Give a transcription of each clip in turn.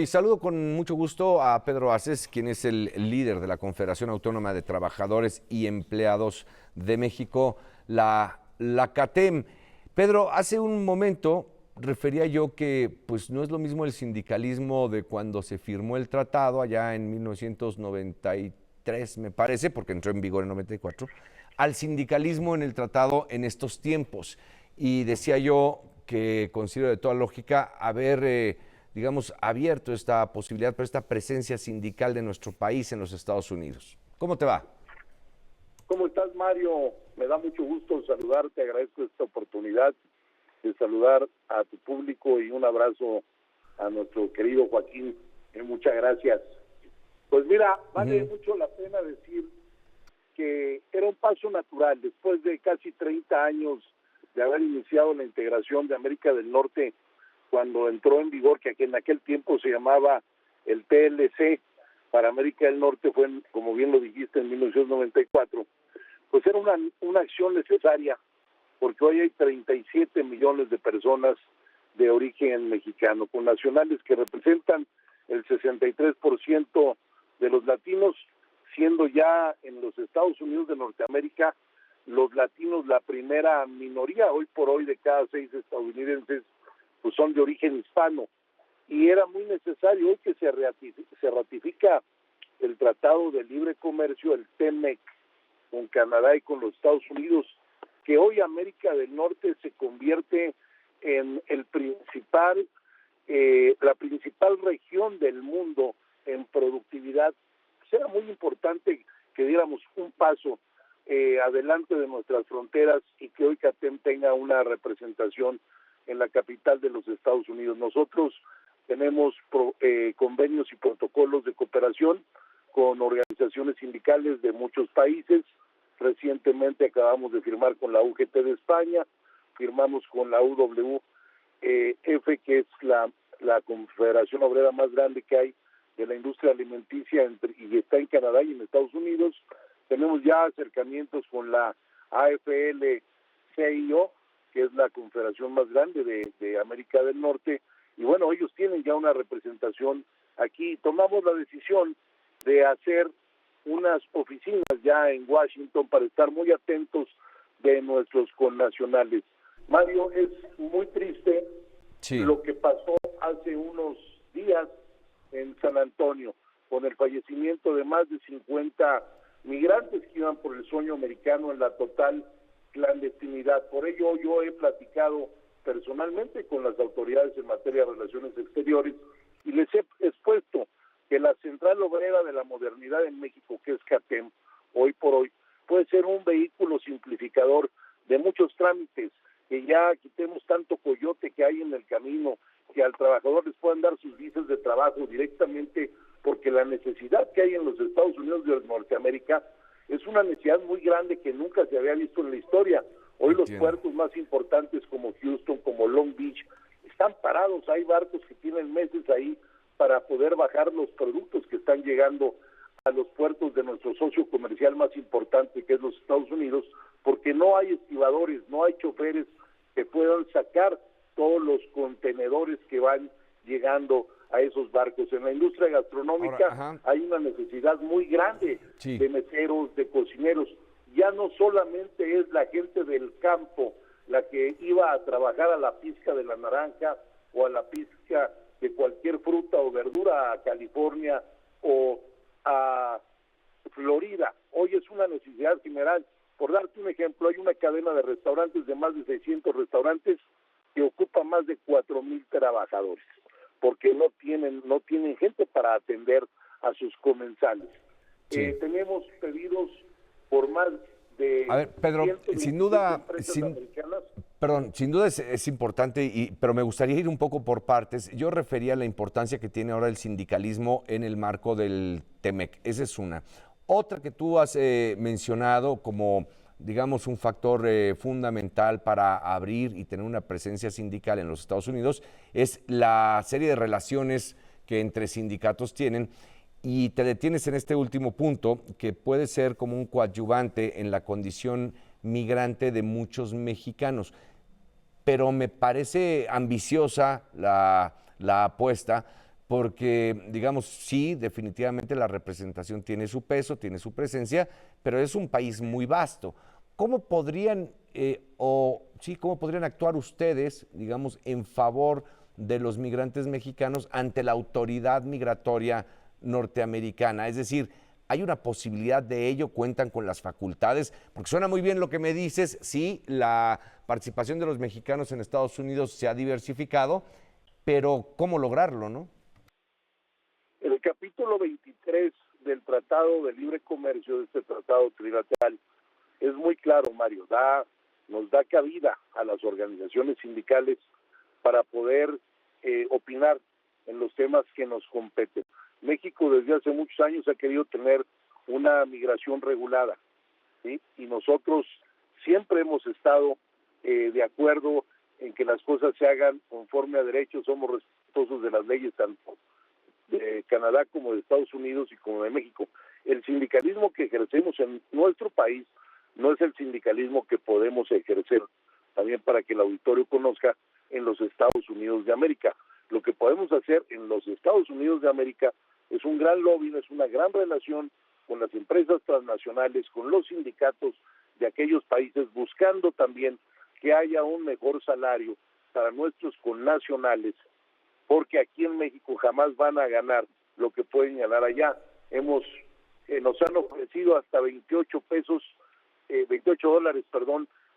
Y saludo con mucho gusto a Pedro Aces, quien es el líder de la Confederación Autónoma de Trabajadores y Empleados de México, la CATEM. Pedro, hace un momento refería yo que pues no es lo mismo el sindicalismo de cuando se firmó el tratado allá en 1993, me parece, porque entró en vigor en 94, al sindicalismo en el tratado en estos tiempos. Y decía yo que considero de toda lógica haber digamos, abierto esta posibilidad para esta presencia sindical de nuestro país en los Estados Unidos. ¿Cómo te va? ¿Cómo estás, Mario? Me da mucho gusto saludarte, agradezco esta oportunidad de saludar a tu público y un abrazo a nuestro querido Joaquín. Muchas gracias. Pues mira, vale mucho la pena decir que era un paso natural después de casi 30 años de haber iniciado la integración de América del Norte, cuando entró en vigor, que en aquel tiempo se llamaba el TLC, para América del Norte fue, como bien lo dijiste, en 1994, pues era una acción necesaria, porque hoy hay 37 millones de personas de origen mexicano, con nacionales que representan el 63% de los latinos, siendo ya en los Estados Unidos de Norteamérica los latinos la primera minoría. Hoy por hoy de cada 6 estadounidenses pues son de origen hispano, y era muy necesario hoy que se ratifica el Tratado de Libre Comercio, el TEMEC, con Canadá y con los Estados Unidos, que hoy América del Norte se convierte en la principal región del mundo en productividad. Pues era muy importante que diéramos un paso adelante de nuestras fronteras y que hoy CATEM tenga una representación en la capital de los Estados Unidos. Nosotros tenemos convenios y protocolos de cooperación con organizaciones sindicales de muchos países. Recientemente acabamos de firmar con la UGT de España, firmamos con la UWF, que es la confederación obrera más grande que hay de la industria alimenticia, y está en Canadá y en Estados Unidos. Tenemos ya acercamientos con la AFL-CIO, que es la confederación más grande de América del Norte, y bueno, ellos tienen ya una representación aquí. Tomamos la decisión de hacer unas oficinas ya en Washington para estar muy atentos de nuestros connacionales. Mario, es muy triste lo que pasó hace unos días en San Antonio, con el fallecimiento de más de 50 migrantes que iban por el sueño americano en la total clandestinidad. Por ello yo he platicado personalmente con las autoridades en materia de relaciones exteriores y les he expuesto que la Central Obrera de la Modernidad en México, que es CATEM, hoy por hoy, puede ser un vehículo simplificador de muchos trámites, que ya quitemos tanto coyote que hay en el camino, que al trabajador les puedan dar sus visas de trabajo directamente, porque la necesidad que hay en los Estados Unidos de Norteamérica es una necesidad muy grande que nunca se había visto en la historia. Hoy los puertos más importantes como Houston, como Long Beach, están parados. Hay barcos que tienen meses ahí para poder bajar los productos que están llegando a los puertos de nuestro socio comercial más importante, que es los Estados Unidos, porque no hay estibadores, no hay choferes que puedan sacar todos los contenedores que van llegando a esos barcos. En la industria gastronómica hay una necesidad muy grande de meseros, de cocineros. Ya no solamente es la gente del campo la que iba a trabajar a la pizca de la naranja o a la pizca de cualquier fruta o verdura a California o a Florida. Hoy es una necesidad general. Por darte un ejemplo, hay una cadena de restaurantes de más de 600 restaurantes que ocupa más de 4,000 trabajadores, porque no tienen gente para atender a sus comensales. Tenemos pedidos por más de... A ver, Pedro, sin duda, sin duda es importante, pero me gustaría ir un poco por partes. Yo refería a la importancia que tiene ahora el sindicalismo en el marco del TEMEC. Esa es una. Otra que tú has mencionado como, digamos, un factor fundamental para abrir y tener una presencia sindical en los Estados Unidos es la serie de relaciones que entre sindicatos tienen. Y te detienes en este último punto, que puede ser como un coadyuvante en la condición migrante de muchos mexicanos. Pero me parece ambiciosa la apuesta, porque, digamos, sí, definitivamente la representación tiene su peso, tiene su presencia, pero es un país muy vasto. ¿Cómo podrían, cómo podrían actuar ustedes, digamos, en favor de los migrantes mexicanos ante la autoridad migratoria norteamericana? Es decir, ¿hay una posibilidad de ello? ¿Cuentan con las facultades? Porque suena muy bien lo que me dices, sí, la participación de los mexicanos en Estados Unidos se ha diversificado, pero ¿cómo lograrlo, no? El capítulo 23 del Tratado de Libre Comercio, de este tratado trilateral, es muy claro, Mario, nos da cabida a las organizaciones sindicales para poder opinar en los temas que nos competen. México desde hace muchos años ha querido tener una migración regulada, ¿sí? Y nosotros siempre hemos estado de acuerdo en que las cosas se hagan conforme a derecho, somos respetuosos de las leyes tanto de Canadá como de Estados Unidos y como de México. El sindicalismo que ejercemos en nuestro país no es el sindicalismo que podemos ejercer, también para que el auditorio conozca, en los Estados Unidos de América. Lo que podemos hacer en los Estados Unidos de América es un gran lobby, es una gran relación con las empresas transnacionales, con los sindicatos de aquellos países, buscando también que haya un mejor salario para nuestros connacionales, porque aquí en México jamás van a ganar lo que pueden ganar allá. Nos han ofrecido hasta 28 dólares,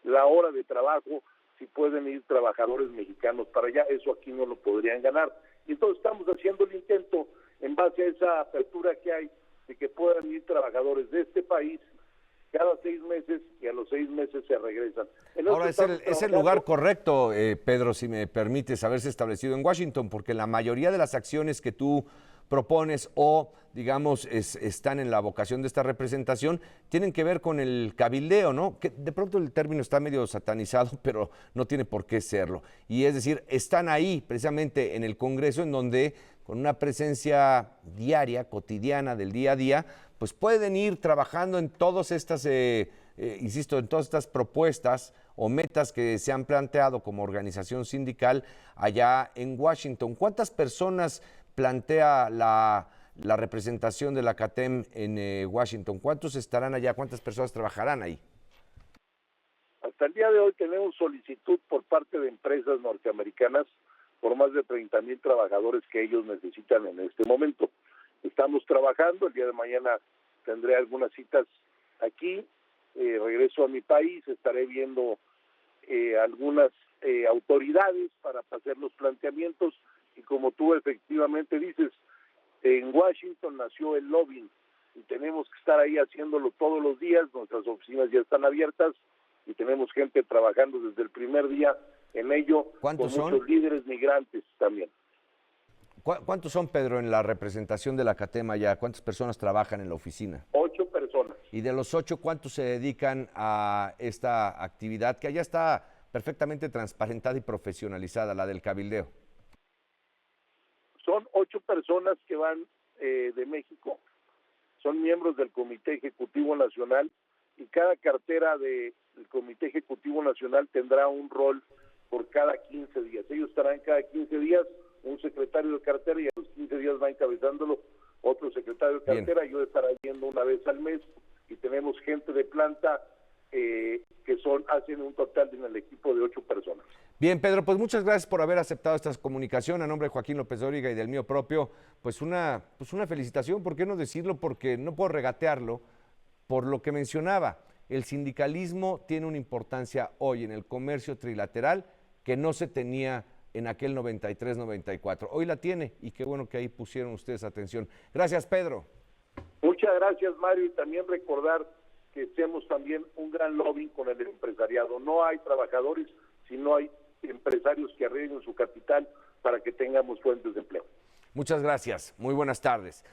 la hora de trabajo, si pueden ir trabajadores mexicanos para allá, eso aquí no lo podrían ganar. Y entonces estamos haciendo el intento, en base a esa apertura que hay, de que puedan ir trabajadores de este país cada 6 meses, y a los 6 meses se regresan. Ahora, es el lugar correcto, Pedro, si me permites, haberse establecido en Washington, porque la mayoría de las acciones que tú propones o, digamos, están en la vocación de esta representación, tienen que ver con el cabildeo, ¿no? Que de pronto el término está medio satanizado, pero no tiene por qué serlo. Y es decir, están ahí precisamente en el Congreso, en donde con una presencia diaria, cotidiana, del día a día, pues pueden ir trabajando en todas estas, insisto, en todas estas propuestas o metas que se han planteado como organización sindical allá en Washington. ¿Cuántas personas plantea la representación de la CATEM en Washington? ¿Cuántos estarán allá? ¿Cuántas personas trabajarán ahí? Hasta el día de hoy tenemos solicitud por parte de empresas norteamericanas por más de 30,000 trabajadores que ellos necesitan en este momento. Estamos trabajando, el día de mañana tendré algunas citas aquí, regreso a mi país, estaré viendo algunas autoridades para hacer los planteamientos, y como tú efectivamente dices, en Washington nació el lobbying y tenemos que estar ahí haciéndolo todos los días. Nuestras oficinas ya están abiertas y tenemos gente trabajando desde el primer día en ello, con muchos líderes migrantes también. ¿Cuántos son, Pedro, en la representación de la CATEM allá? ¿Cuántas personas trabajan en la oficina? 8 personas. Y de los 8, ¿cuántos se dedican a esta actividad que allá está perfectamente transparentada y profesionalizada, la del cabildeo? Son 8 personas que van de México, son miembros del Comité Ejecutivo Nacional, y cada cartera del Comité Ejecutivo Nacional tendrá un rol por cada 15 días. Ellos estarán cada 15 días, un secretario de cartera, y a los 15 días va encabezándolo otro secretario de cartera. Bien. Yo estaré yendo una vez al mes, y tenemos gente de planta que hacen un total en el equipo de 8 personas. Bien, Pedro, pues muchas gracias por haber aceptado esta comunicación. A nombre de Joaquín López Dóriga y del mío propio, pues una felicitación, ¿por qué no decirlo? Porque no puedo regatearlo por lo que mencionaba. El sindicalismo tiene una importancia hoy en el comercio trilateral que no se tenía en aquel 93-94. Hoy la tiene, y qué bueno que ahí pusieron ustedes atención. Gracias, Pedro. Muchas gracias, Mario, y también recordar que hacemos también un gran lobbying con el empresariado. No hay trabajadores, sino hay empresarios que arriesguen su capital para que tengamos fuentes de empleo. Muchas gracias. Muy buenas tardes.